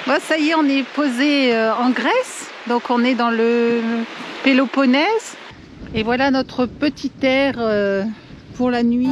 Bon, ça y est, on est posé en Grèce, donc on est dans le Péloponnèse. Et voilà notre petite aire pour la nuit.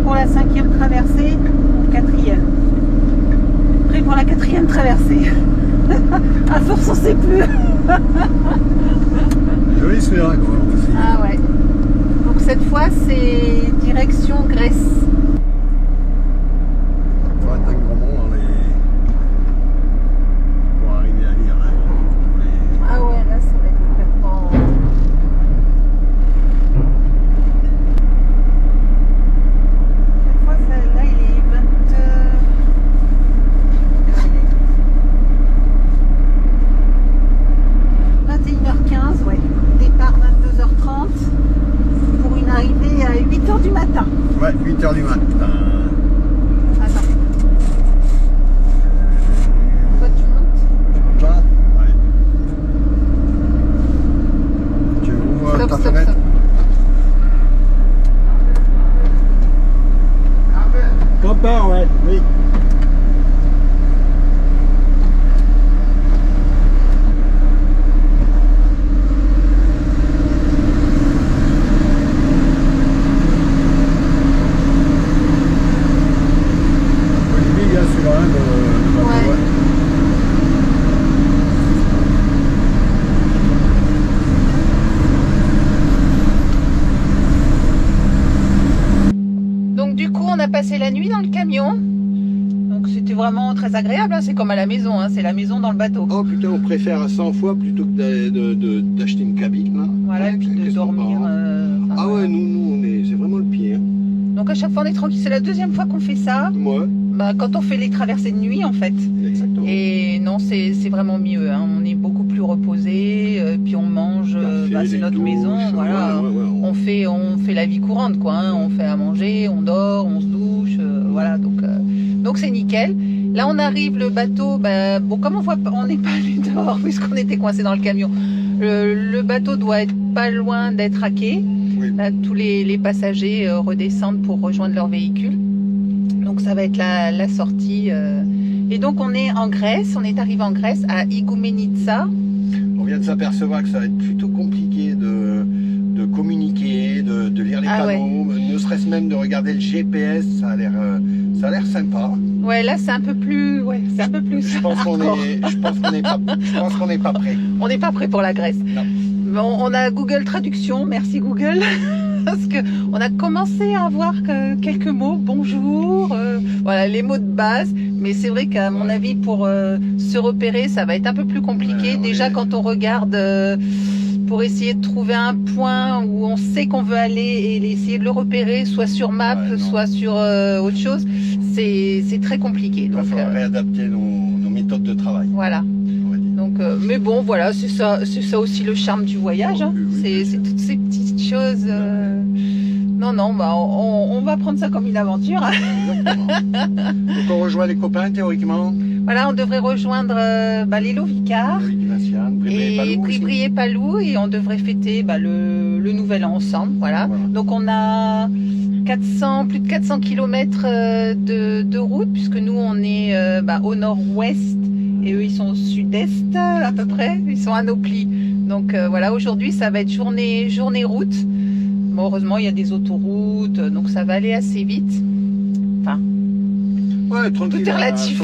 Pour la 5e traversée, 4e. Prêt pour la 4e traversée. À force, on sait plus. Joli celui-là, quoi. Ah ouais. Donc cette fois, c'est direction Grèce. On va être un gros moment pour arriver à lire. Ah ouais, là, ça va être complètement... Là, il est 21h15, ouais. Départ 22h30 pour une arrivée à 8h du matin. Ouais, 8h du matin. Attends. Toi, tu montes? Tu montes là? Ouais. Tu ouvres ta fenêtre? Papa, ouais, oui. Olivier, il y a celui-là, le bateau, ouais. Donc du coup, on a passé la nuit dans le camion. Donc c'était vraiment très agréable, hein. C'est comme à la maison, hein. C'est la maison dans le bateau. Oh putain, on préfère 100 fois plutôt que d'acheter une cabine là. Voilà, et puis de dormir. Ah ouais, nous c'est vraiment le pire. Donc à chaque fois on est tranquille, c'est la 2e fois qu'on fait ça. Moi. Bah, quand on fait les traversées de nuit en fait. Exactement. Et non, c'est vraiment mieux, hein. On est beaucoup plus reposé, puis on mange, c'est notre maison, voilà. Ouais. On fait la vie courante quoi, hein. On fait à manger, on dort, on se douche, voilà, donc c'est nickel. Là on arrive, le bateau, bah, bon comme on n'est pas allé dehors puisqu'on était coincé dans le camion, le bateau doit être pas loin d'être à quai. Oui. Là, tous les passagers redescendent pour rejoindre leur véhicule. Donc ça va être la sortie. Et donc on est en Grèce, on est arrivé en Grèce à Igoumenitsa. On vient de s'apercevoir que ça va être plutôt compliqué de communiquer, de lire les panneaux, ne serait-ce même de regarder le GPS, ça a l'air sympa. Ouais, là c'est un peu plus, Je pense qu'on n'est pas prêt. On n'est pas prêt pour la Grèce. Non. Bon, on a Google Traduction, merci Google. Parce que on a commencé à avoir quelques mots, bonjour, voilà les mots de base. Mais c'est vrai qu'à mon avis, pour se repérer, ça va être un peu plus compliqué. Déjà, quand on regarde pour essayer de trouver un point où on sait qu'on veut aller et essayer de le repérer, soit sur map, soit sur autre chose, c'est très compliqué. Il va falloir réadapter nos méthodes de travail. Voilà. Donc, mais bon, voilà, c'est ça aussi le charme du voyage. Hein. C'est toutes ces petites choses. Non, bah, on va prendre ça comme une aventure. Exactement. Donc on rejoint les copains théoriquement. Voilà, on devrait rejoindre l'île Vicar et Bribri-et-Palou et on devrait fêter le nouvel an ensemble. Voilà. Donc on a plus de 400 km de route puisque nous on est au nord-ouest et eux ils sont au sud-est à peu près, ils sont à nos plis. Donc voilà, aujourd'hui ça va être journée route. Bon, heureusement il y a des autoroutes donc ça va aller assez vite. Enfin, Ouais, tranquille. tout est relatif.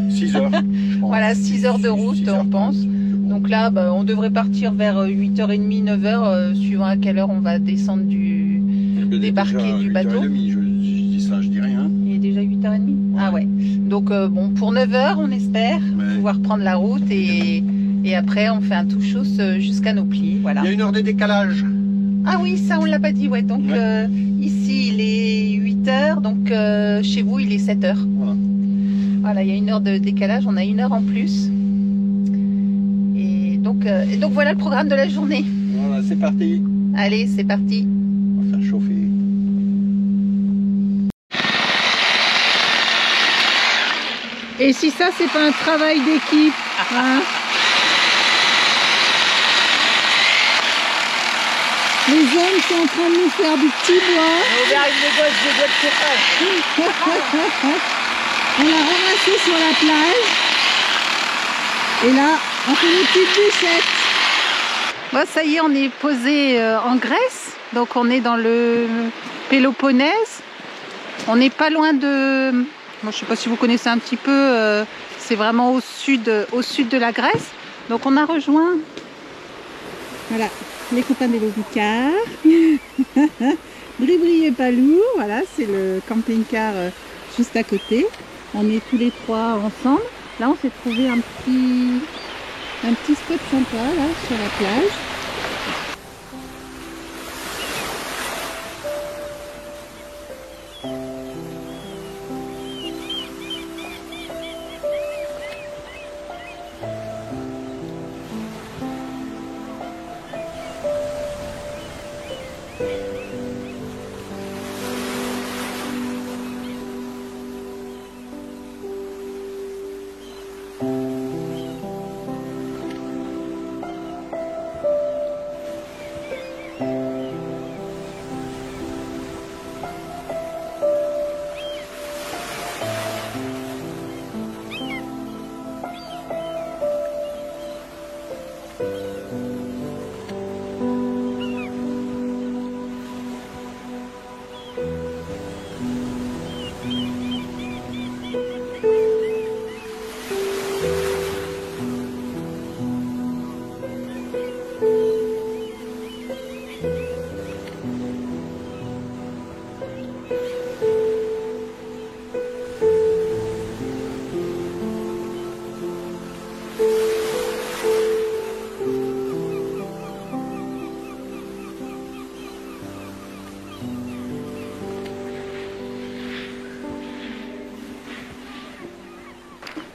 6 heures. Voilà, 6 heures de route, 6 heures, on pense. Donc là, bah, on devrait partir vers 8h30, 9h, suivant à quelle heure on va descendre débarquer du bateau. 8h30, je dis ça, je dis rien. Il est déjà 8h30 ? Ouais. Ah ouais. Donc bon, pour 9h, on espère pouvoir prendre la route et après on fait un touchous jusqu'à nos plis. Voilà. Il y a 1 heure de décalage. Ah oui, ça on l'a pas dit, ouais. Donc ici il est 8h, donc chez vous il est 7h. Voilà, il y a 1 heure de décalage, on a 1 heure en plus. Et donc voilà le programme de la journée. Voilà, c'est parti. Allez, c'est parti. On va faire chauffer. Et si ça, c'est pas un travail d'équipe, hein? Les hommes sont en train de nous faire du petit bois. On arrive les gosses de On l'a ramassé sur la plage. Et là, on fait une petite bouchette. Bon, ça y est, on est posé en Grèce. Donc on est dans le Péloponnèse. On n'est pas loin de... Moi, je ne sais pas si vous connaissez un petit peu. C'est vraiment au sud de la Grèce. Donc on a rejoint... Voilà, les copains des Lovicar. Bribri et Palou. Voilà, c'est le camping-car juste à côté. On est tous les trois ensemble. Là, on s'est trouvé un petit spot sympa là sur la plage.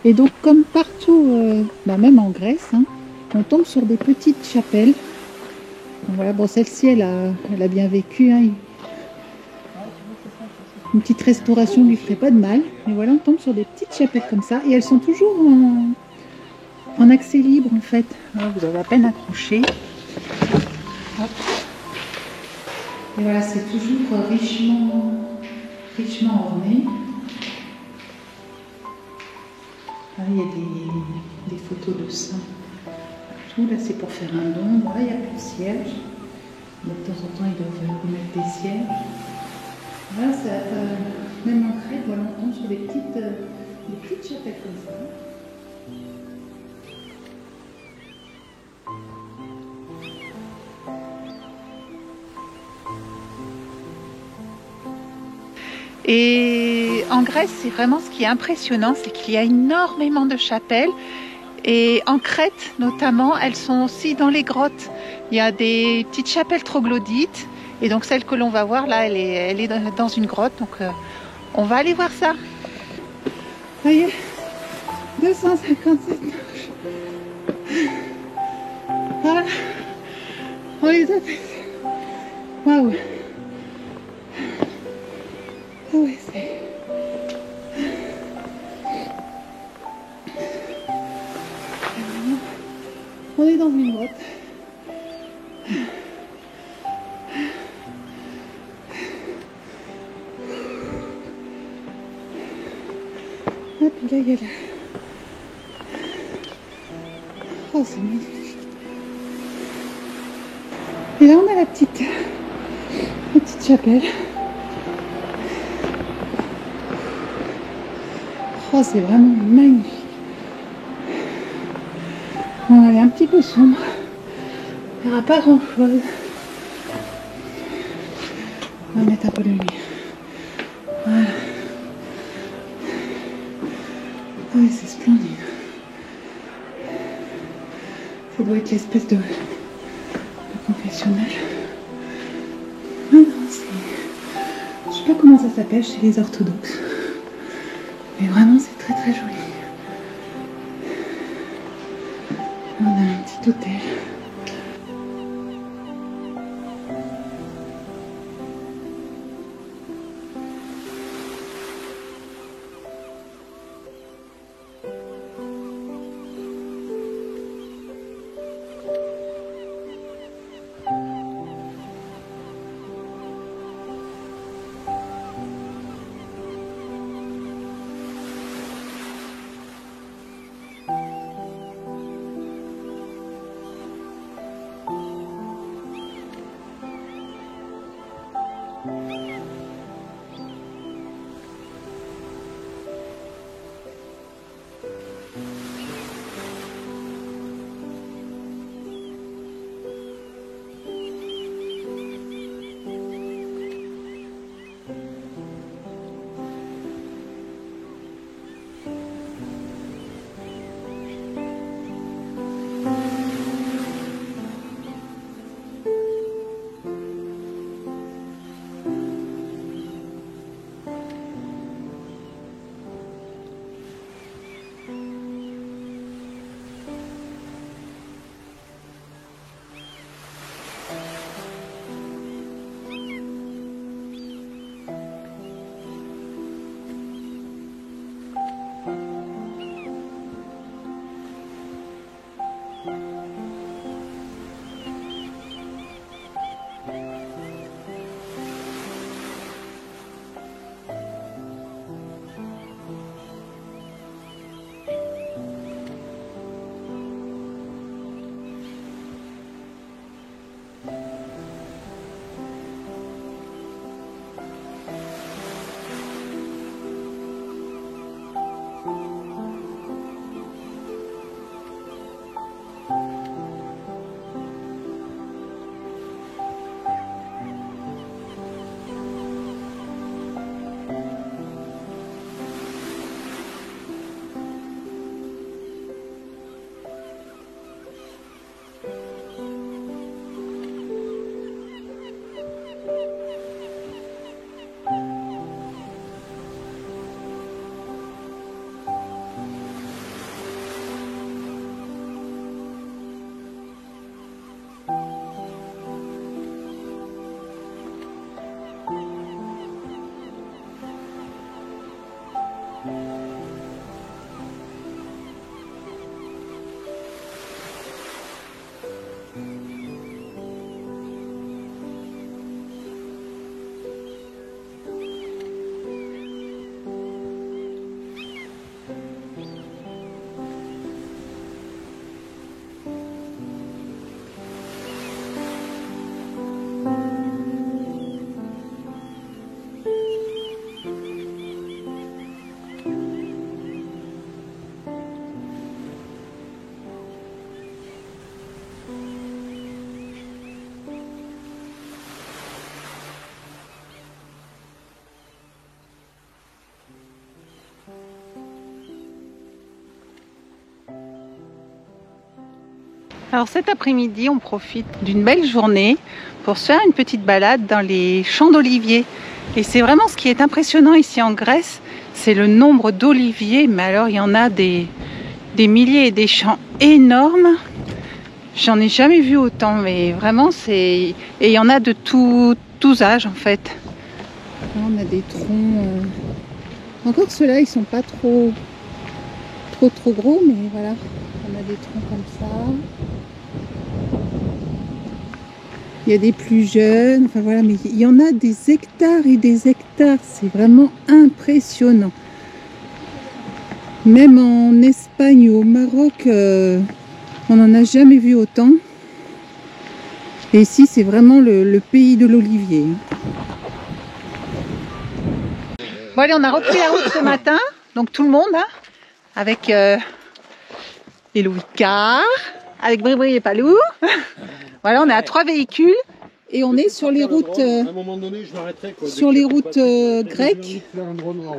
Et donc comme partout, même en Grèce, hein, on tombe sur des petites chapelles. Donc voilà, bon, celle-ci elle a bien vécu, hein. Une petite restauration ne lui ferait pas de mal. Mais voilà, on tombe sur des petites chapelles comme ça. Et elles sont toujours en accès libre en fait. Voilà, vous avez à peine accroché. Hop. Et voilà, c'est toujours richement orné. Là, il y a des photos de saints. Tout là, c'est pour faire un don. Voilà, il n'y a plus de cierges. Mais de temps en temps, ils doivent remettre des cierges. Voilà, même en Crète, voilà, on tombe sur des petites chapelles comme ça. Et en Grèce, c'est vraiment ce qui est impressionnant, c'est qu'il y a énormément de chapelles. Et en Crète, notamment, elles sont aussi dans les grottes. Il y a des petites chapelles troglodytes. Et donc celle que l'on va voir là, elle est dans une grotte. Donc on va aller voir ça. Ça y est, 257 marches. Voilà, on les a fait. Waouh. Ah ouais, c'est... On est dans une grotte. Et puis là, il y a là. Oh, c'est magnifique. Et là, on a la petite chapelle. Oh, c'est vraiment magnifique. Bon, elle est un petit peu sombre. Il n'y aura pas grand chose. On va mettre un peu de lumière. Voilà. Oui, c'est splendide. Ça doit être l'espèce de confessionnal. Ah non, je sais pas comment ça s'appelle chez les orthodoxes. Mais vraiment, c'est très très joli. On a un petit hôtel. Alors cet après-midi, on profite d'une belle journée pour se faire une petite balade dans les champs d'oliviers. Et c'est vraiment ce qui est impressionnant ici en Grèce, c'est le nombre d'oliviers. Mais alors, il y en a des milliers et des champs énormes. J'en ai jamais vu autant, mais vraiment, c'est... Et il y en a de tous âges, en fait. Là, on a des troncs... Encore ceux-là, ils sont pas trop gros, mais voilà. On a des troncs comme ça. Il y a des plus jeunes, enfin voilà, mais il y en a des hectares et des hectares. C'est vraiment impressionnant. Même en Espagne ou au Maroc, on n'en a jamais vu autant. Et ici, c'est vraiment le pays de l'olivier. Bon allez, on a repris la route ce matin. Donc tout le monde, hein, avec les Louis-Car, avec Bribri et Palou. Voilà, on est à 3 véhicules et on est sur les routes, grecques.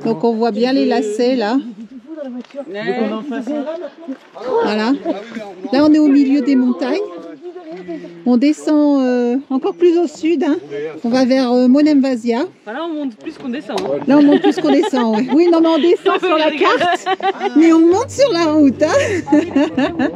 Donc on voit bien les lacets là. Voilà. Là on est au milieu des montagnes. On descend encore plus au sud. Hein. On va vers Monemvasia. Là on monte plus qu'on descend. Hein. Là on monte plus qu'on descend. Ouais. Oui, non, mais on descend sur la carte, mais on monte sur la route. Hein.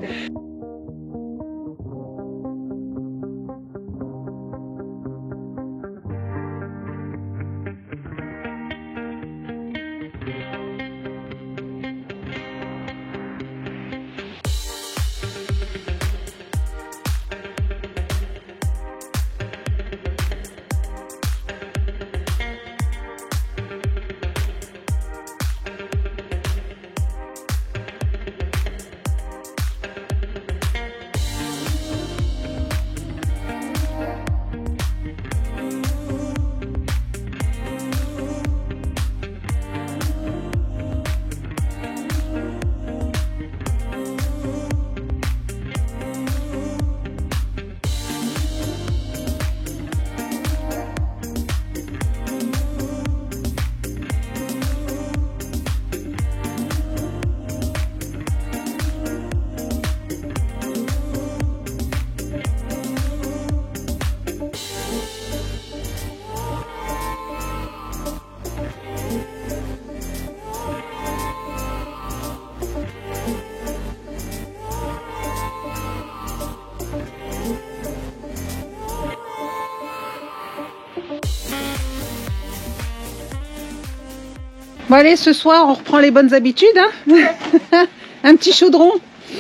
Bon allez, ce soir on reprend les bonnes habitudes. Hein. Un petit chaudron.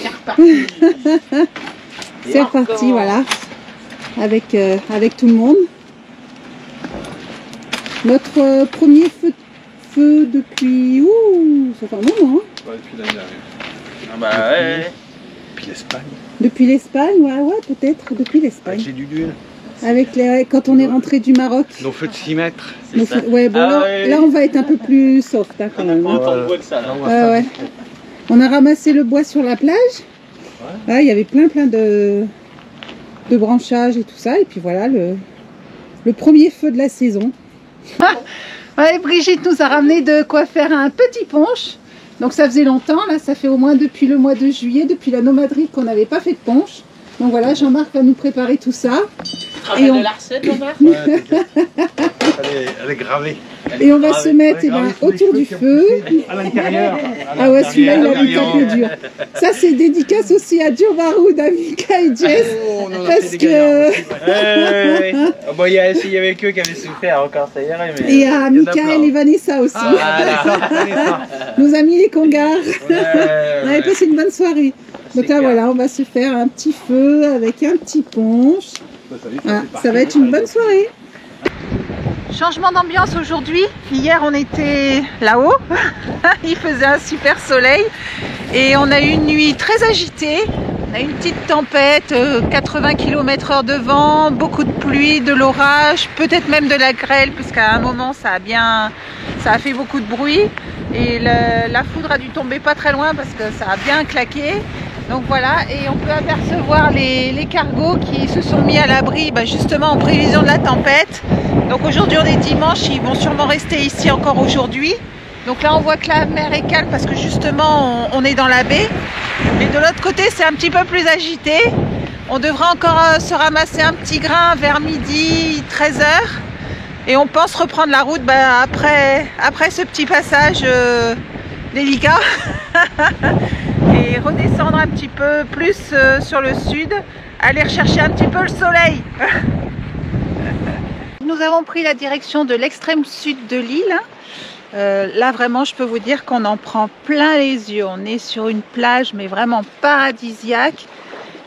C'est reparti. C'est reparti, voilà. Avec tout le monde. Notre premier feu depuis... Ouh, ça fait un moment. Hein. Ouais, depuis l'année dernière. Ah bah ouais. Depuis l'Espagne. Depuis l'Espagne, ouais, peut-être. Depuis l'Espagne. J'ai du duel. Avec quand on est rentré du Maroc. Nos feux de 6 mètres. Ouais, bon, là on va être un peu plus soft hein, quand même. Autant de bois que ça. Ouais. On a ramassé le bois sur la plage. Ouais, il y avait plein de branchages et tout ça. Et puis voilà, le premier feu de la saison. Ouais, Brigitte nous a ramené de quoi faire un petit punch. Donc ça faisait longtemps, là ça fait au moins depuis le mois de juillet, depuis la nomaderie qu'on n'avait pas fait de punch. Donc voilà, Jean-Marc va nous préparer tout ça. Et on... de la recette, Jean-Marc. Ouais, elle est gravée. Et on va se mettre autour du feu. À l'intérieur. Ah ouais, celui-là il a mis taper dur. Ça c'est dédicace aussi à Joe Barou, à Mika et Jess. Parce que... Bon, il y avait que qui avaient souffert encore, ça irait. Mais et à Michael et Vanessa aussi. Nos amis les Congars. On avait passé une bonne soirée. Donc là voilà, on va se faire un petit feu avec un petit punch. Voilà, ça va être une bonne soirée. Changement d'ambiance aujourd'hui. Hier on était là-haut, il faisait un super soleil et on a eu une nuit très agitée. On a eu une petite tempête, 80 km/h de vent, beaucoup de pluie, de l'orage, peut-être même de la grêle puisqu'à un moment ça a fait beaucoup de bruit et la foudre a dû tomber pas très loin parce que ça a bien claqué. Donc voilà, et on peut apercevoir les cargos qui se sont mis à l'abri justement en prévision de la tempête. Donc aujourd'hui on est dimanche, ils vont sûrement rester ici encore aujourd'hui. Donc là on voit que la mer est calme parce que justement on est dans la baie. Mais de l'autre côté c'est un petit peu plus agité. On devrait encore se ramasser un petit grain vers midi, 13h. Et on pense reprendre la route après ce petit passage délicat. Et redescendre un petit peu plus sur le sud, aller rechercher un petit peu le soleil. Nous avons pris la direction de l'extrême sud de l'île. Là vraiment je peux vous dire qu'on en prend plein les yeux. On est sur une plage mais vraiment paradisiaque.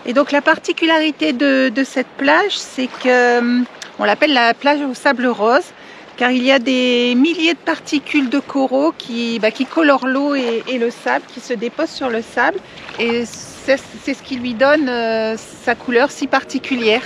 Et donc la particularité de cette plage, c'est que on l'appelle la plage au sable rose. Car il y a des milliers de particules de coraux qui colorent l'eau et le sable, qui se déposent sur le sable. Et c'est ce qui lui donne sa couleur si particulière.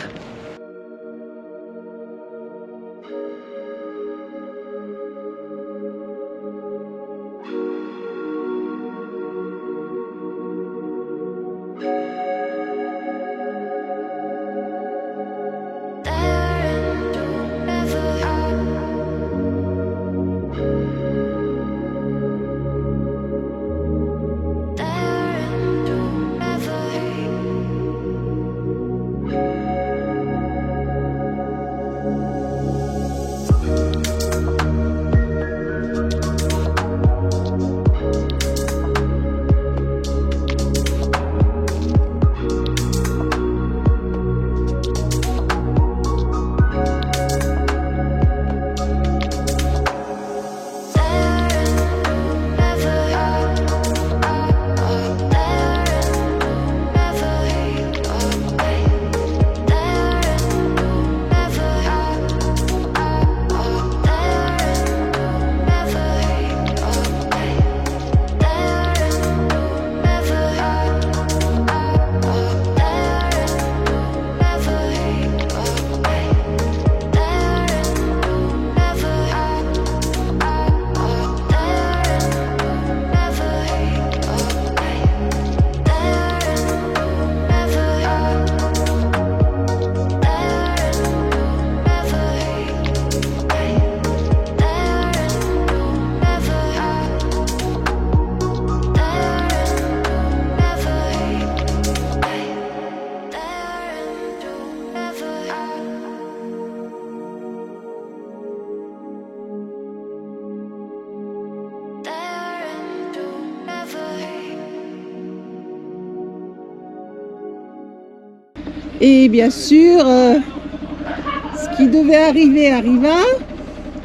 Et bien sûr, ce qui devait arriver arriva,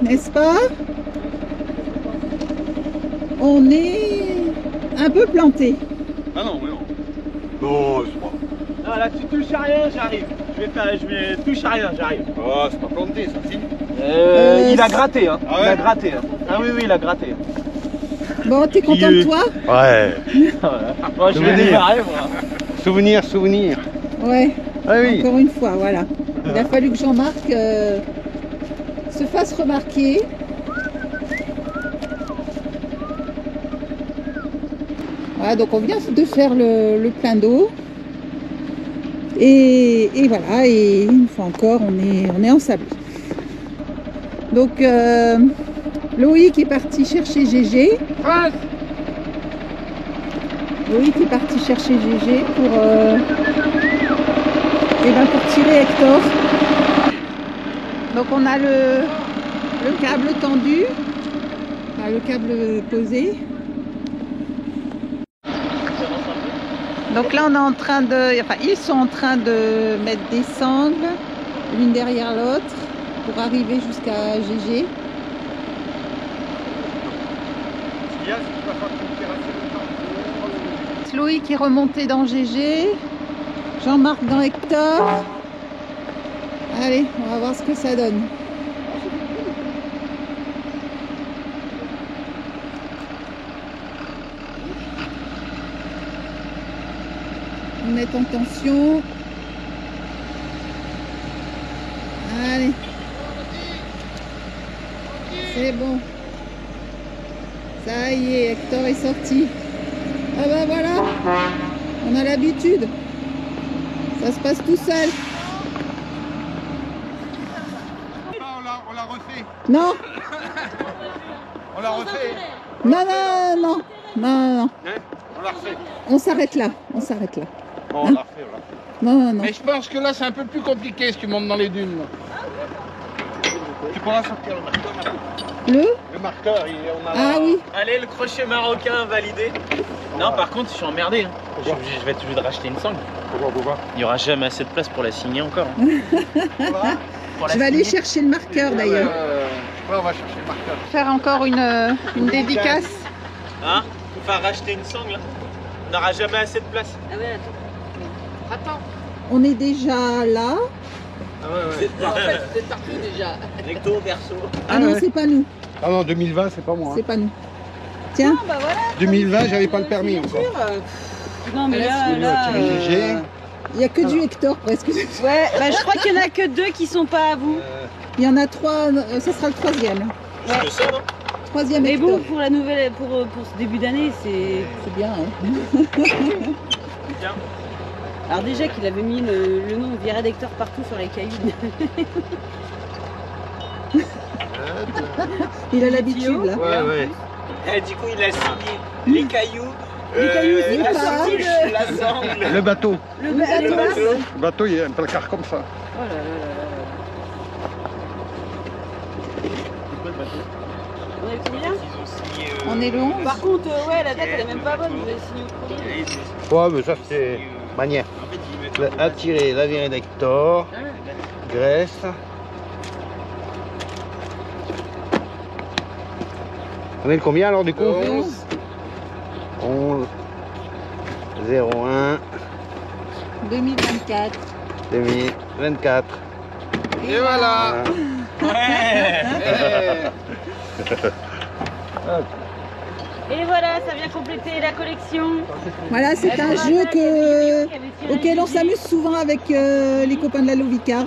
n'est-ce pas? On est un peu planté. Ah non, mais non. Non, c'est pas. Non, là tu touches à rien, j'arrive. Je vais touche à rien, j'arrive. Oh, c'est pas planté, ça, si. Il a gratté, hein. Ah ouais, il a gratté. Hein. Ah oui, il a gratté. Bon, t'es content de toi? Ouais. Moi, je vais Souvenir. démarrer, moi. Souvenir, souvenir. Ouais, Ah oui. encore une fois, voilà. Il a fallu que Jean-Marc se fasse remarquer. Voilà, donc on vient de faire le plein d'eau. Et voilà, et une fois encore, on est en sable. Donc, Loïc est parti chercher GG. Loïc est parti chercher GG pour tirer Hector. Donc on a le câble tendu, enfin, le câble posé. Donc là on est en train de, enfin ils sont en train de mettre des sangles l'une derrière l'autre pour arriver jusqu'à GG. Loïc est remonté dans GG, Jean-Marc dans Hector. Allez, on va voir ce que ça donne. On met en tension. Allez. C'est bon. Ça y est, Hector est sorti. Ah bah voilà, on a l'habitude. Ça se passe tout seul. On l'a refait. Non, On l'a refait. non, non, non, non, non. Hein, on l'a refait. On s'arrête là, on s'arrête là. Bon, on l'a refait, on l'a refait. Non, non, non. Mais je pense que là c'est un peu plus compliqué si tu montes dans les dunes. Là. Tu pourras sortir le marqueur maintenant. Le Le marqueur, on a. Ah oui. Allez, le crochet marocain validé. Non, par contre, je suis emmerdé. Hein. Je vais être obligé de racheter une sangle. Pourquoi Il n'y aura jamais assez de place pour la signer encore. Hein. Pour la Je vais aller signer. chercher le marqueur d'ailleurs. Ouais, on va chercher le marqueur. Faire encore une dédicace. Hein? Faut faire racheter une sangle. On n'aura jamais assez de place. Ah ouais, attends. On est déjà là. Ah ouais, ouais. En fait, c'est parti déjà. Recto, verso. Ah non, ouais. c'est pas nous. Ah non, 2020, c'est pas moi. Hein. C'est pas nous. Tiens. Bah voilà. 2020, j'avais pas le permis encore. Non mais là, GG. Il n'y a que du Hector presque. ouais, bah je crois qu'il y en a que 2 qui sont pas à vous. Il y en a 3, ça sera le troisième. Je le sens, non? Troisième Mais Hector. bon, pour la nouvelle, pour ce début d'année, c'est bien. Hein. Bien. Alors déjà qu'il avait mis le nom Viret d'Hector partout sur les cailloux. Il a l'habitude là. Ouais, ouais. Et du coup, il a signé les cailloux. Les cailloux, c'est la pas souche, la sangle. Le bateau. Le Le bateau. bateau. Le bateau, il y a un placard comme ça. Oh là là là là. On est combien? Ils ont signé. On est le 11. Par contre, ouais, la date elle est même pas bonne, vous avez signé au premier. Ouais, mais ça, c'est manière. Attirer la virée d'Hector. Grèce. On est le combien alors du coup? 11 01 2024. 2024. Et voilà. Et voilà, ça vient compléter la collection. Voilà, c'est un jeu auquel on s'amuse souvent avec les copains de la Lovicar.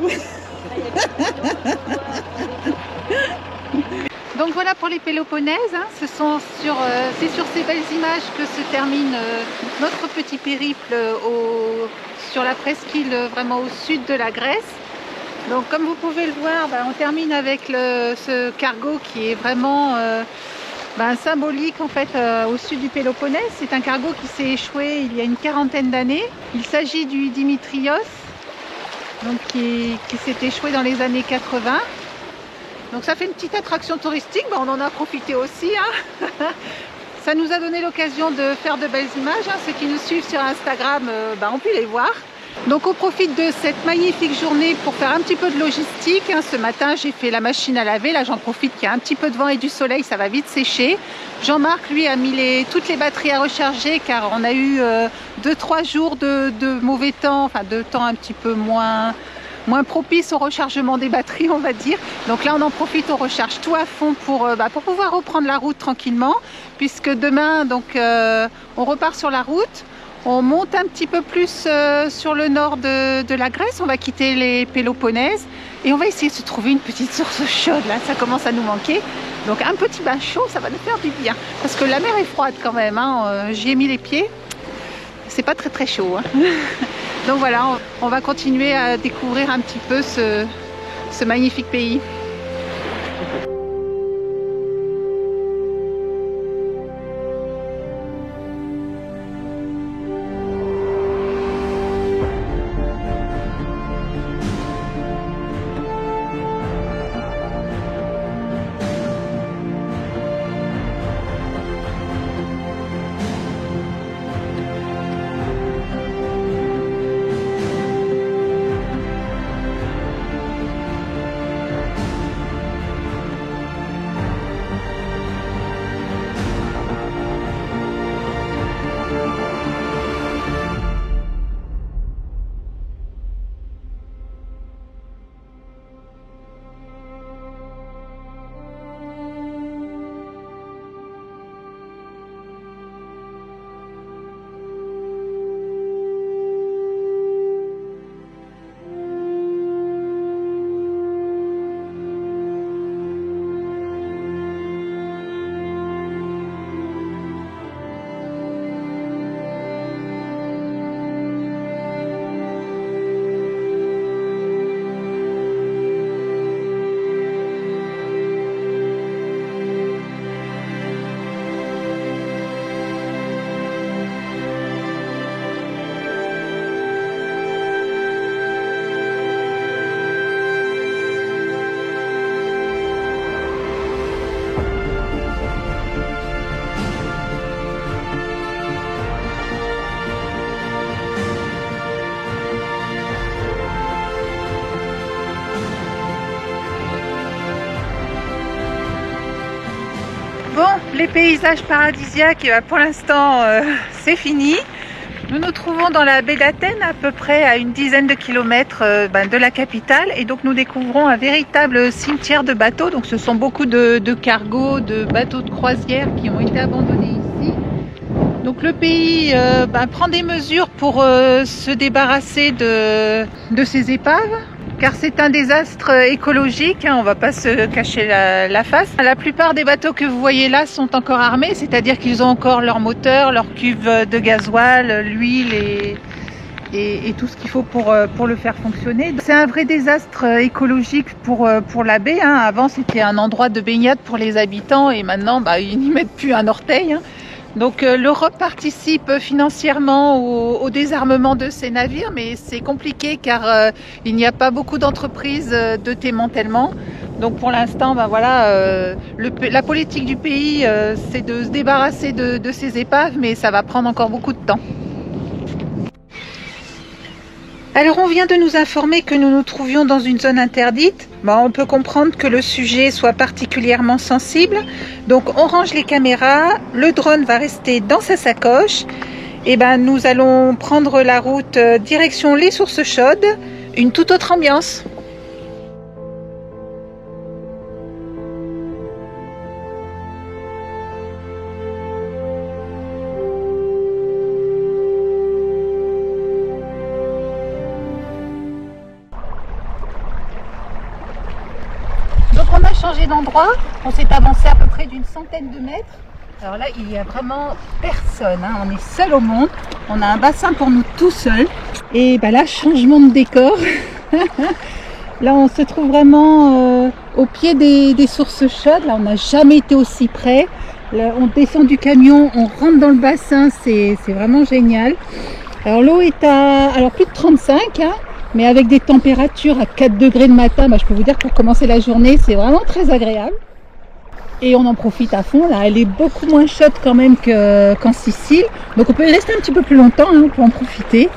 Donc voilà pour les Péloponèses, hein. C'est sur ces belles images que se termine notre petit périple sur la presqu'île vraiment au sud de la Grèce. Donc comme vous pouvez le voir, on termine avec ce cargo qui est vraiment symbolique en fait au sud du Péloponnèse. C'est un cargo qui s'est échoué il y a une quarantaine d'années. Il s'agit du Dimitrios, donc qui s'est échoué dans les années 80. Donc ça fait une petite attraction touristique, on en a profité aussi. Hein. Ça nous a donné l'occasion de faire de belles images. Hein. Ceux qui nous suivent sur Instagram ont pu les voir. Donc on profite de cette magnifique journée pour faire un petit peu de logistique. Ce matin j'ai fait la machine à laver, là j'en profite qu'il y a un petit peu de vent et du soleil, ça va vite sécher. Jean-Marc lui a mis toutes les batteries à recharger car on a eu 2-3 jours de mauvais temps, enfin de temps un petit peu moins propice au rechargement des batteries on va dire. Donc là on en profite, on recharge tout à fond pour pouvoir reprendre la route tranquillement, puisque demain donc on repart sur la route. On monte un petit peu plus sur le nord de la Grèce, on va quitter les Péloponèses et on va essayer de se trouver une petite source chaude, là ça commence à nous manquer. Donc un petit bain chaud, ça va nous faire du bien, parce que la mer est froide quand même, hein. J'y ai mis les pieds, c'est pas très chaud, hein. Donc voilà, on va continuer à découvrir un petit peu ce magnifique pays. Bon, les paysages paradisiaques, pour l'instant c'est fini. Nous nous trouvons dans la baie d'Athènes, à peu près à une dizaine de kilomètres de la capitale, et donc nous découvrons un véritable cimetière de bateaux. Donc ce sont beaucoup de cargos, de bateaux de croisière qui ont été abandonnés ici. Donc le pays prend des mesures pour se débarrasser de ces épaves, car c'est un désastre écologique, hein, on ne va pas se cacher la face. La plupart des bateaux que vous voyez là sont encore armés, c'est-à-dire qu'ils ont encore leur moteur, leur cuve de gasoil, l'huile et tout ce qu'il faut pour le faire fonctionner. C'est un vrai désastre écologique pour la baie, hein. Avant c'était un endroit de baignade pour les habitants et maintenant ils n'y mettent plus un orteil, hein. Donc l'Europe participe financièrement au désarmement de ces navires, mais c'est compliqué car il n'y a pas beaucoup d'entreprises de démantèlement. Donc pour l'instant, la politique du pays, c'est de se débarrasser de ces épaves, mais ça va prendre encore beaucoup de temps. Alors on vient de nous informer que nous nous trouvions dans une zone interdite. On peut comprendre que le sujet soit particulièrement sensible. Donc on range les caméras, le drone va rester dans sa sacoche. Et nous allons prendre la route direction les sources chaudes, une toute autre ambiance. Donc on a changé d'endroit, on s'est avancé à peu près d'une centaine de mètres. Alors là, il n'y a vraiment personne, hein. On est seul au monde, on a un bassin pour nous tout seuls. Et là, changement de décor. Là, on se trouve vraiment au pied des sources chaudes. Là, on n'a jamais été aussi près. Là, on descend du camion, on rentre dans le bassin, c'est vraiment génial. Alors l'eau est à plus de 35, hein. Mais avec des températures à 4 degrés le matin, je peux vous dire que pour commencer la journée, c'est vraiment très agréable. Et on en profite à fond. Là, elle est beaucoup moins chaude quand même qu'en Sicile. Donc on peut y rester un petit peu plus longtemps, hein, pour en profiter.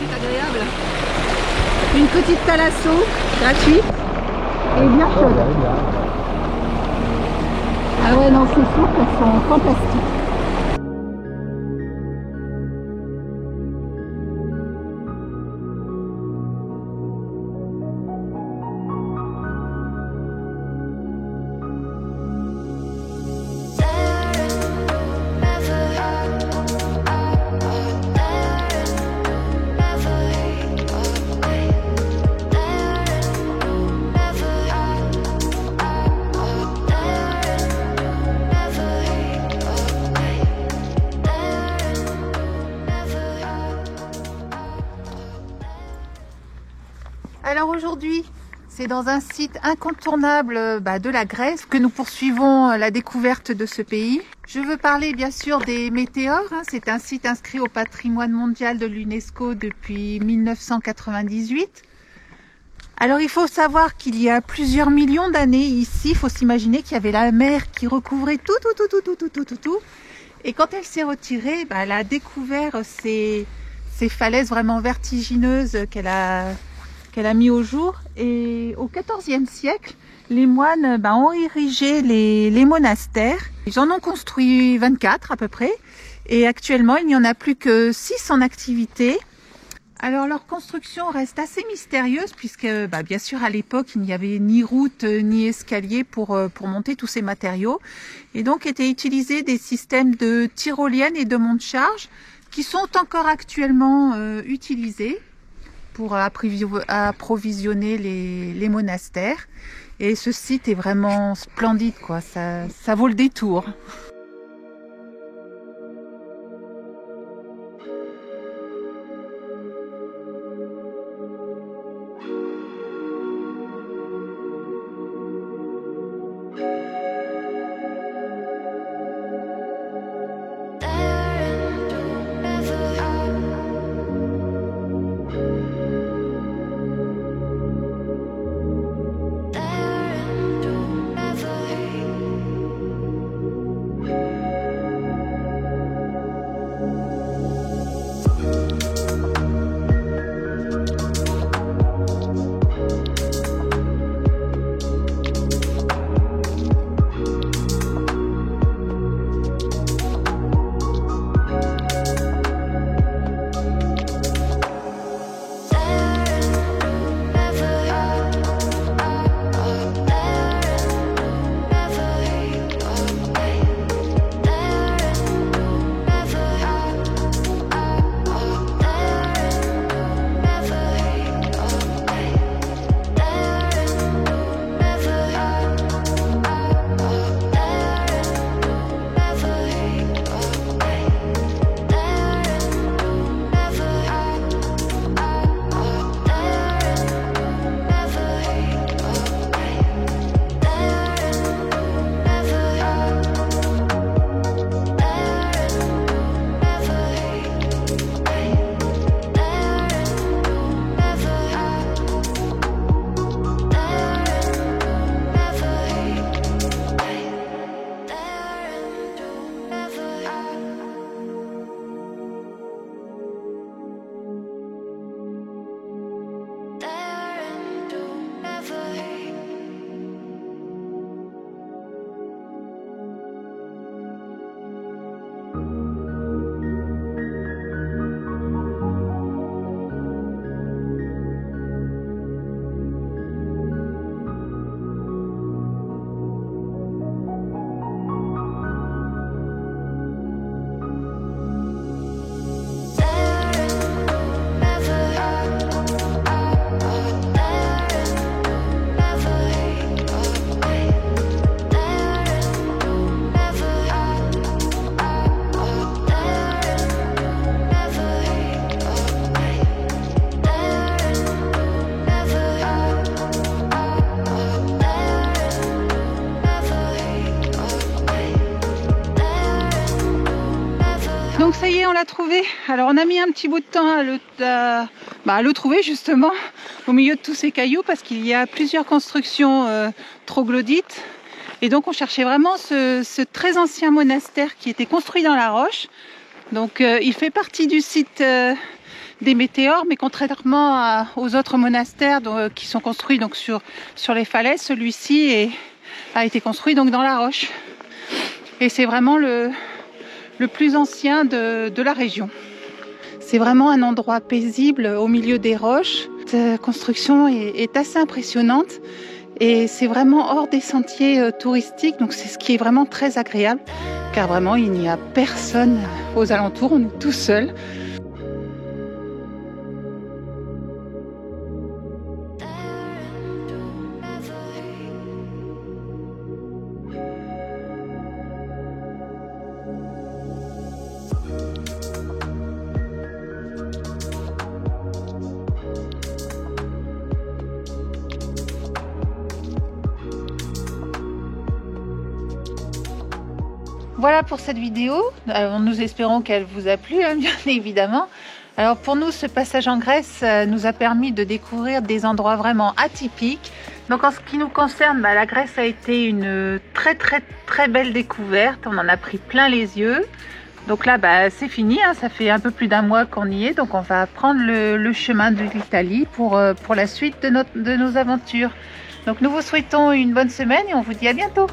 c'est agréable. Une petite thalasso gratuite et bien chaude. Ah ouais, non, c'est sûr qu'elles sont fantastiques. Alors aujourd'hui, c'est dans un site incontournable de la Grèce que nous poursuivons la découverte de ce pays. Je veux parler bien sûr des météores. C'est un site inscrit au patrimoine mondial de l'UNESCO depuis 1998. Alors il faut savoir qu'il y a plusieurs millions d'années ici, il faut s'imaginer qu'il y avait la mer qui recouvrait tout. Et quand elle s'est retirée, elle a découvert ces falaises vraiment vertigineuses qu'elle a mis au jour. Et au XIVe siècle, les moines ont érigé les monastères. Ils en ont construit 24 à peu près. Et actuellement, il n'y en a plus que 6 en activité. Alors leur construction reste assez mystérieuse puisque bien sûr à l'époque il n'y avait ni route ni escalier pour monter tous ces matériaux. Et donc étaient utilisés des systèmes de tyroliennes et de monte-charge qui sont encore actuellement utilisés pour approvisionner les monastères. Et ce site est vraiment splendide, quoi. Ça vaut le détour. Donc ça y est, on l'a trouvé. Alors on a mis un petit bout de temps à le trouver justement au milieu de tous ces cailloux parce qu'il y a plusieurs constructions troglodytes. Et donc on cherchait vraiment ce très ancien monastère qui était construit dans la roche. Donc il fait partie du site des météores, mais contrairement aux autres monastères qui sont construits donc sur les falaises, celui-ci a été construit donc dans la roche. Et c'est vraiment le plus ancien de la région. C'est vraiment un endroit paisible au milieu des roches. Cette construction est assez impressionnante et c'est vraiment hors des sentiers touristiques, donc c'est ce qui est vraiment très agréable, car vraiment il n'y a personne aux alentours, on est tout seul. Voilà pour cette vidéo. Alors, nous espérons qu'elle vous a plu, hein, bien évidemment. Alors pour nous, ce passage en Grèce nous a permis de découvrir des endroits vraiment atypiques. Donc en ce qui nous concerne, la Grèce a été une très belle découverte. On en a pris plein les yeux. Donc là, c'est fini, hein, ça fait un peu plus d'un mois qu'on y est. Donc on va prendre le chemin de l'Italie pour la suite de nos aventures. Donc nous vous souhaitons une bonne semaine et on vous dit à bientôt.